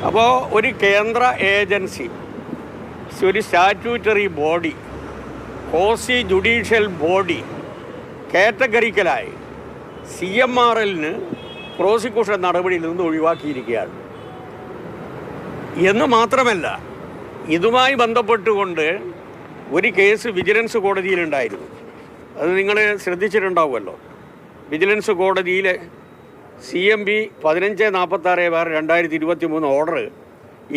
അപ്പോൾ ഒരു കേന്ദ്ര ഏജൻസി, ഒരു statutory body, quasi judicial body കാറ്റഗറിക്കലായി CMRLന് പ്രോസിക്യൂഷൻ നടപടിയിൽ നിന്ന് ഒഴിവാക്കിയിരിക്കുകയാണ്. എന്ന് മാത്രമല്ല, ഇതുമായി ബന്ധപ്പെട്ടുകൊണ്ട് ഒരു കേസ് വിജിലൻസ് കോടതിയിലുണ്ടായിരുന്നു. അത് നിങ്ങൾ ശ്രദ്ധിച്ചിട്ടുണ്ടാവുമല്ലോ. വിജിലൻസ് കോടതിയിലെ CMB 1546/2023 order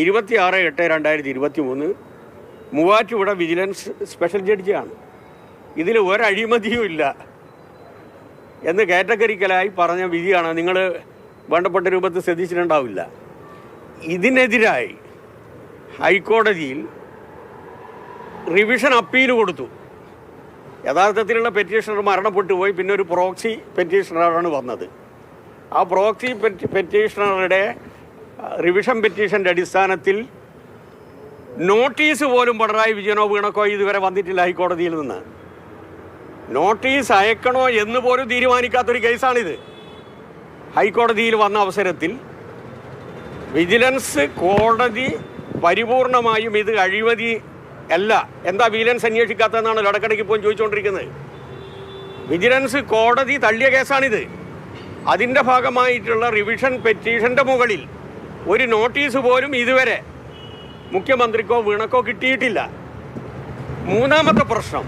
26/8/2023 Muvattupuzha vigilance special ജഡ്ജിയാണ്. ഇതിൽ ഒരഴിമതിയും ഇല്ല എന്ന് കാറ്റഗറിക്കലായി പറഞ്ഞ വിധിയാണ്. നിങ്ങൾ വേണ്ടപ്പെട്ട രൂപത്തിൽ ശ്രദ്ധിച്ചിട്ടുണ്ടാവില്ല. ഇതിനെതിരായി ഹൈക്കോടതിയിൽ റിവിഷൻ അപ്പീൽ കൊടുത്തു. യഥാർത്ഥത്തിലുള്ള പെറ്റീഷണർ മരണപ്പെട്ടു പോയി. പിന്നെ ഒരു പ്രോക്സി പെറ്റീഷണറാണ് വന്നത്. ആ പ്രോക്സി പെറ്റീഷണറുടെ റിവിഷൻ പെറ്റീഷൻ്റെ അടിസ്ഥാനത്തിൽ നോട്ടീസ് പോലും പിണറായി വിജയനോ വീണക്കോ ഇതുവരെ വന്നിട്ടില്ല. ഹൈക്കോടതിയിൽ നിന്ന് നോട്ടീസ് അയക്കണോ എന്ന് പോലും തീരുമാനിക്കാത്തൊരു കേസാണിത്. ഹൈക്കോടതിയിൽ വന്ന അവസരത്തിൽ വിജിലൻസ് കോടതി പരിപൂർണമായും ഇത് അഴിമതി അല്ല, എന്താ വിജിലൻസ് അന്വേഷിക്കാത്തതെന്നാണ് ഇടക്കിടയ്ക്ക് ഇപ്പോൾ ചോദിച്ചുകൊണ്ടിരിക്കുന്നത്. വിജിലൻസ് കോടതി തള്ളിയ കേസാണിത്. അതിൻ്റെ ഭാഗമായിട്ടുള്ള റിവിഷൻ പെറ്റീഷൻ്റെ മുകളിൽ ഒരു നോട്ടീസ് പോലും ഇതുവരെ മുഖ്യമന്ത്രിക്കോ വീണക്കോ കിട്ടിയിട്ടില്ല. മൂന്നാമത്തെ പ്രശ്നം,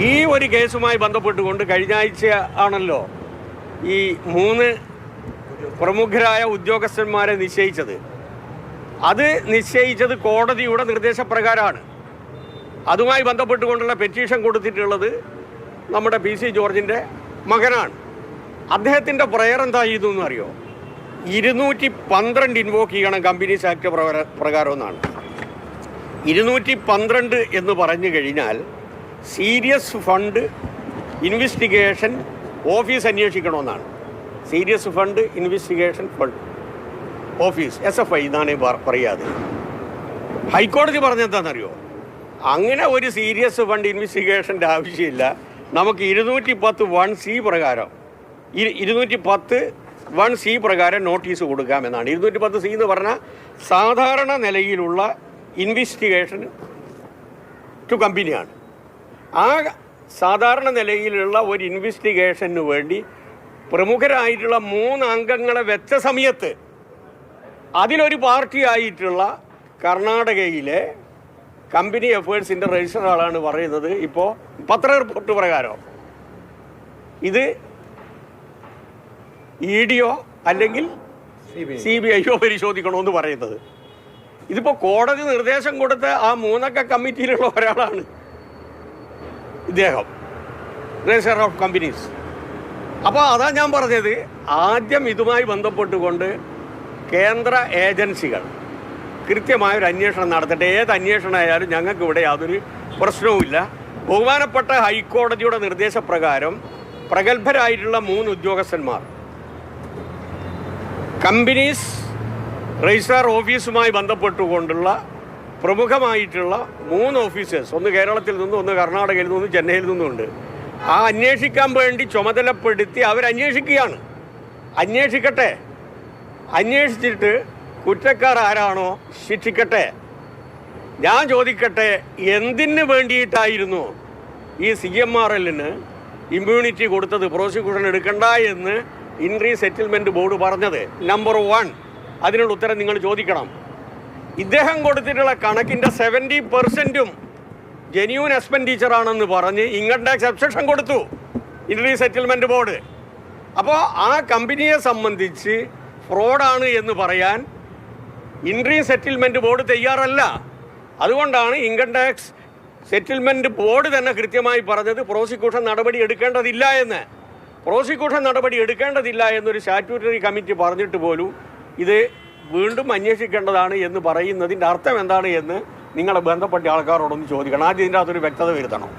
ഈ ഒരു കേസുമായി ബന്ധപ്പെട്ടുകൊണ്ട് കഴിഞ്ഞ ആഴ്ച ആണല്ലോ ഈ 3 പ്രമുഖരായ ഉദ്യോഗസ്ഥന്മാരെ നിശ്ചയിച്ചത്. അത് നിശ്ചയിച്ചത് കോടതിയുടെ നിർദ്ദേശപ്രകാരമാണ്. അതുമായി ബന്ധപ്പെട്ടുകൊണ്ടുള്ള പെറ്റീഷൻ കൊടുത്തിട്ടുള്ളത് നമ്മുടെ PC ജോർജിൻ്റെ മകനാണ്. അദ്ദേഹത്തിൻ്റെ പ്രയർ എന്താ ചെയ്തു അറിയോ? 212 ഇൻവോക്ക് ചെയ്യണം കമ്പനീസ് ആക്ട് പ്രകാരം എന്നാണ്. 212 എന്ന് പറഞ്ഞു കഴിഞ്ഞാൽ സീരിയസ് ഫണ്ട് ഇൻവെസ്റ്റിഗേഷൻ ഓഫീസ് അന്വേഷിക്കണമെന്നാണ്. Serious fund investigation fund office SFI എന്നാണ് പറയാതെ. ഹൈക്കോടതി പറഞ്ഞെന്താണെന്നറിയോ? അങ്ങനെ ഒരു സീരിയസ് ഫണ്ട് ഇൻവെസ്റ്റിഗേഷൻ്റെ ആവശ്യമില്ല. നമുക്ക് 210(1)(c) പ്രകാരം 210(1)(c) പ്രകാരം നോട്ടീസ് കൊടുക്കാമെന്നാണ്. 210(c) എന്ന് പറഞ്ഞാൽ സാധാരണ നിലയിലുള്ള ഇൻവെസ്റ്റിഗേഷൻ ടു കമ്പനിയാണ്. ആ സാധാരണ നിലയിലുള്ള ഒരു ഇൻവെസ്റ്റിഗേഷന് വേണ്ടി പ്രമുഖരായിട്ടുള്ള 3 അംഗങ്ങളെ വെച്ച സമയത്ത് അതിലൊരു പാർട്ടിയായിട്ടുള്ള കർണാടകയിലെ കമ്പനി എഫേഴ്സിൻ്റെ രജിസ്റ്റർ ആളാണ് പറയുന്നത്, ഇപ്പോൾ പത്ര റിപ്പോർട്ട് പ്രകാരം ഇത് EDO അല്ലെങ്കിൽ CBIയോ പരിശോധിക്കണമെന്ന് പറയുന്നത്. ഇതിപ്പോൾ കോടതി നിർദ്ദേശം കൊടുത്ത ആ 3 അംഗ കമ്മിറ്റിയിലുള്ള ഒരാളാണ് ഇദ്ദേഹം, രജിസ്റ്റർ ഓഫ് കമ്പനീസ്. അപ്പോൾ അതാ ഞാൻ പറഞ്ഞത്, ആദ്യം ഇതുമായി ബന്ധപ്പെട്ടുകൊണ്ട് കേന്ദ്ര ഏജൻസികൾ കൃത്യമായൊരു അന്വേഷണം നടത്തട്ടെ. ഏത് അന്വേഷണമായാലും ഞങ്ങൾക്ക് ഇവിടെ യാതൊരു പ്രശ്നവുമില്ല. ബഹുമാനപ്പെട്ട ഹൈക്കോടതിയുടെ നിർദ്ദേശപ്രകാരം പ്രഗത്ഭരായിട്ടുള്ള 3 ഉദ്യോഗസ്ഥന്മാർ കമ്പനീസ് രജിസ്ട്രാർ ഓഫീസുമായി ബന്ധപ്പെട്ടുകൊണ്ടുള്ള പ്രമുഖമായിട്ടുള്ള 3 ഓഫീസേഴ്സ്, ഒന്ന് കേരളത്തിൽ നിന്നും, ഒന്ന് കർണാടകയിൽ നിന്നും, ചെന്നൈയിൽ നിന്നുമുണ്ട്. ആ അന്വേഷിക്കാൻ വേണ്ടി ചുമതലപ്പെടുത്തി അവരന്വേഷിക്കുകയാണ്. അന്വേഷിക്കട്ടെ, അന്വേഷിച്ചിട്ട് കുറ്റക്കാർ ആരാണോ ശിക്ഷിക്കട്ടെ. ഞാൻ ചോദിക്കട്ടെ, എന്തിന് വേണ്ടിയിട്ടായിരുന്നു ഈ CMRLന് ഇമ്മ്യൂണിറ്റി കൊടുത്തത്, പ്രോസിക്യൂഷൻ എടുക്കണ്ട എന്ന് ഇൻട്രീ സെറ്റിൽമെൻറ്റ് ബോർഡ് പറഞ്ഞത്? നമ്പർ 1, അതിനുള്ള ഉത്തരം നിങ്ങൾ ചോദിക്കണം. ഇദ്ദേഹം കൊടുത്തിട്ടുള്ള കണക്കിൻ്റെ 70% ജെന്യൂൻ എക്സ്പെൻഡിച്ചറാണെന്ന് പറഞ്ഞ് ഇൻകം ടാക്സ് എക്സെപ്ഷൻ കൊടുത്തു ഇൻട്രീ സെറ്റിൽമെൻറ്റ് ബോർഡ്. അപ്പോൾ ആ കമ്പനിയെ സംബന്ധിച്ച് ഫ്രോഡാണ് എന്ന് പറയാൻ ഇൻട്രീ സെറ്റിൽമെൻറ്റ് ബോർഡ് തയ്യാറല്ല. അതുകൊണ്ടാണ് ഇൻകം ടാക്സ് സെറ്റിൽമെൻറ്റ് ബോർഡ് തന്നെ കൃത്യമായി പറഞ്ഞത് പ്രോസിക്യൂഷൻ നടപടി എടുക്കേണ്ടതില്ല എന്ന്. പ്രോസിക്യൂഷൻ നടപടി എടുക്കേണ്ടതില്ല എന്നൊരു സ്റ്റാറ്റ്യൂട്ടറി കമ്മിറ്റി പറഞ്ഞിട്ട് പോലും ഇത് വീണ്ടും അന്വേഷിക്കേണ്ടതാണ് എന്ന് പറയുന്നതിൻ്റെ അർത്ഥം എന്താണ് എന്ന് നിങ്ങളെ ബന്ധപ്പെട്ട ആൾക്കാരോടൊന്ന് ചോദിക്കണം. ആദ്യം ഇതിൻ്റെ അകത്തൊരു വ്യക്തത വരുത്തണം.